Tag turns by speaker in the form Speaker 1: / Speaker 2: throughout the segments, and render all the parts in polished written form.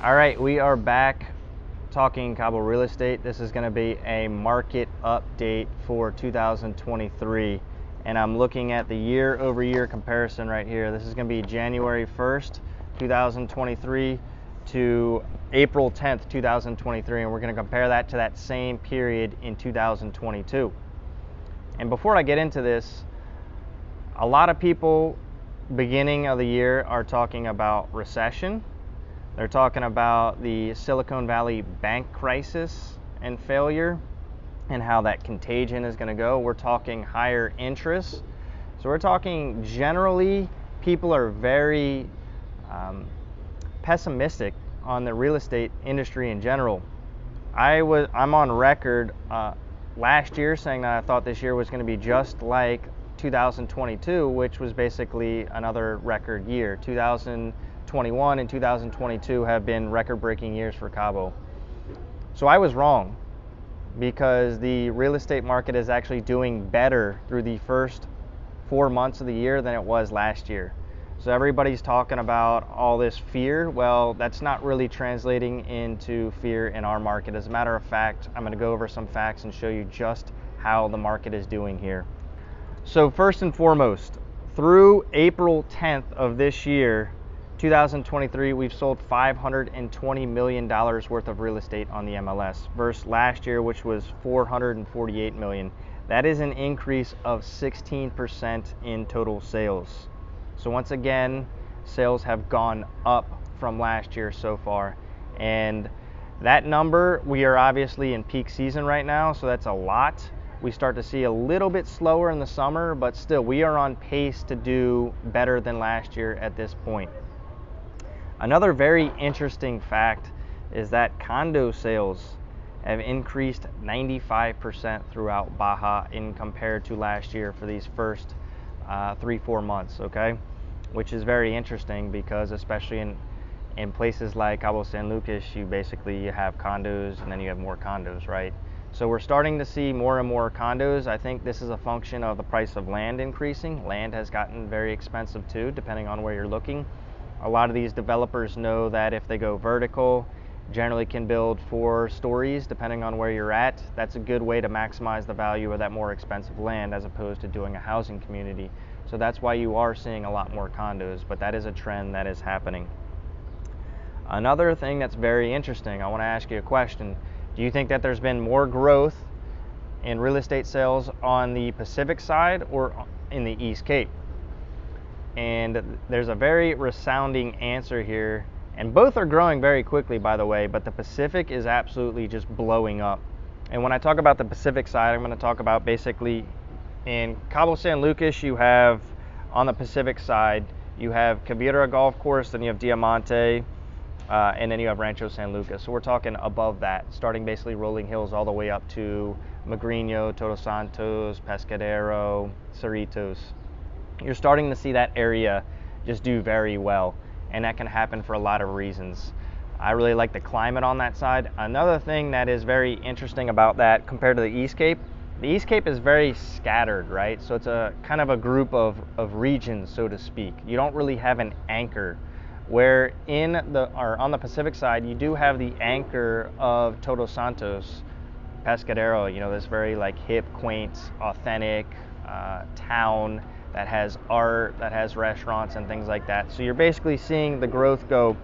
Speaker 1: All right, we are back talking Cabo real estate. This is going to be a market update for 2023, and I'm looking at the year-over-year comparison right here. This is going to be January 1st, 2023 to April 10th, 2023, and we're going to compare that to that same period in 2022. And before I get into this, a lot of people beginning of the year are talking about recession. They're talking about the Silicon Valley bank crisis and failure and how that contagion is going to go. We're talking higher interest. So we're talking generally people are very pessimistic on the real estate industry in general. I'm on record last year saying that I thought this year was going to be just like 2022, which was basically another record year. 2021 and 2022 have been record-breaking years for Cabo. So I was wrong, because the real estate market is actually doing better through the first 4 months of the year than it was last year. So everybody's talking about all this fear. Well, that's not really translating into fear in our market. As a matter of fact, I'm going to go over some facts and show you just how the market is doing here. So first and foremost, through April 10th of this year, 2023, we've sold $520 million worth of real estate on the MLS versus last year, which was $448 million. That is an increase of 16% in total sales. So once again, sales have gone up from last year so far. And that number, we are obviously in peak season right now, so that's a lot. We start to see a little bit slower in the summer, but still we are on pace to do better than last year at this point. Another very interesting fact is that condo sales have increased 95% throughout Baja in compared to last year for these first 3-4 months, okay? Which is very interesting because especially in places like Cabo San Lucas, you basically have condos and then you have more condos, right? So we're starting to see more and more condos. I think this is a function of the price of land increasing. Land has gotten very expensive too, depending on where you're looking. A lot of these developers know that if they go vertical, generally can build 4 stories depending on where you're at. That's a good way to maximize the value of that more expensive land as opposed to doing a housing community. So that's why you are seeing a lot more condos, but that is a trend that is happening. Another thing that's very interesting, I want to ask you a question. Do you think that there's been more growth in real estate sales on the Pacific side or in the East Cape? And there's a very resounding answer here, and both are growing very quickly, by the way, but the Pacific is absolutely just blowing up. And when I talk about the Pacific side, I'm going to talk about basically in Cabo San Lucas, you have on the Pacific side, you have Quivira Golf Course, then you have Diamante, and then you have Rancho San Lucas. So we're talking above that, starting basically rolling hills all the way up to Magriño, Todos Santos, Pescadero, Cerritos. You're starting to see that area just do very well, and that can happen for a lot of reasons. I really like the climate on that side. Another thing that is very interesting about that compared to the East Cape, the East Cape is very scattered, right? So it's a kind of a group of regions, so to speak. You don't really have an anchor. Where on the Pacific side, you do have the anchor of Todos Santos, Pescadero, this very like hip, quaint, authentic town that has art, that has restaurants and things like that. So you're basically seeing the growth go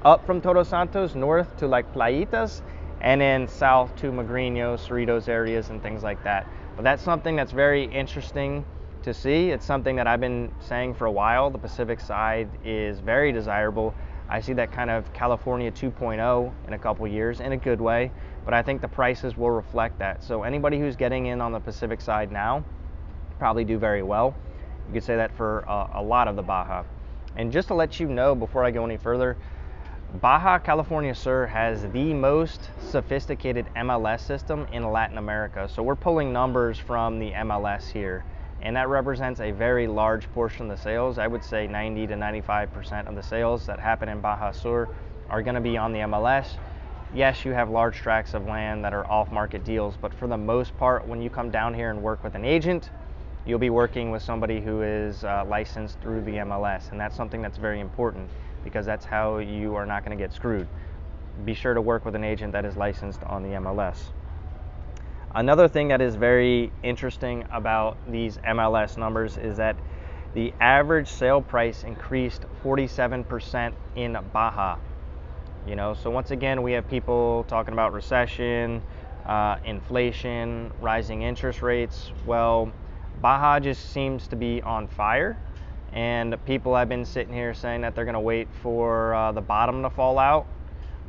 Speaker 1: up from Todos Santos, north to like Playitas, and then south to Magriño, Cerritos areas and things like that. But that's something that's very interesting to see. It's something that I've been saying for a while. The Pacific side is very desirable. I see that kind of California 2.0 in a couple years in a good way, but I think the prices will reflect that. So anybody who's getting in on the Pacific side now probably do very well. You could say that for a lot of the Baja. And just to let you know before I go any further, Baja California Sur has the most sophisticated MLS system in Latin America. So we're pulling numbers from the MLS here, and that represents a very large portion of the sales. I would say 90 to 95% of the sales that happen in Baja Sur are going to be on the MLS. Yes, you have large tracts of land that are off-market deals, but for the most part, when you come down here and work with an agent, you'll be working with somebody who is licensed through the MLS, and that's something that's very important because that's how you are not going to get screwed. be sure to work with an agent that is licensed on the MLS. Another thing that is very interesting about these MLS numbers is that the average sale price increased 47% in Baja. So once again, we have people talking about recession, inflation, rising interest rates. Well, Baja just seems to be on fire, and people have been sitting here saying that they're going to wait for the bottom to fall out.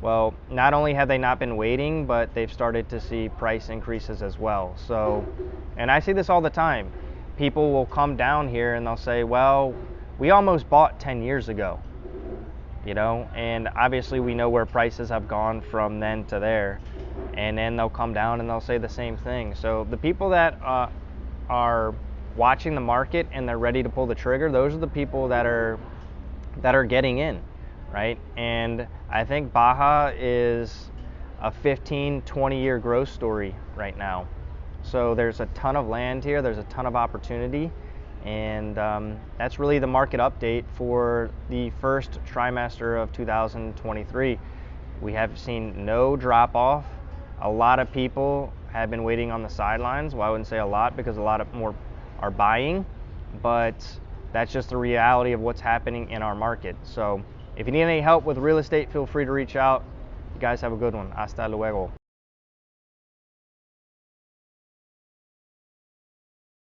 Speaker 1: Well, not only have they not been waiting, but they've started to see price increases as well. So, and I see this all the time. People will come down here and they'll say, well, we almost bought 10 years ago, and obviously we know where prices have gone from then to there. And then they'll come down and they'll say the same thing. So the people that are watching the market and they're ready to pull the trigger, those are the people that are getting in, right? And I think Baja is a 15-20 year growth story right now. So there's a ton of land here, there's a ton of opportunity, and that's really the market update for the first trimester of 2023. We have seen no drop off. A lot of people have been waiting on the sidelines. Well, I wouldn't say a lot, because a lot of more are buying, but that's just the reality of what's happening in our market. So if you need any help with real estate, feel free to reach out. You guys have a good one. Hasta luego.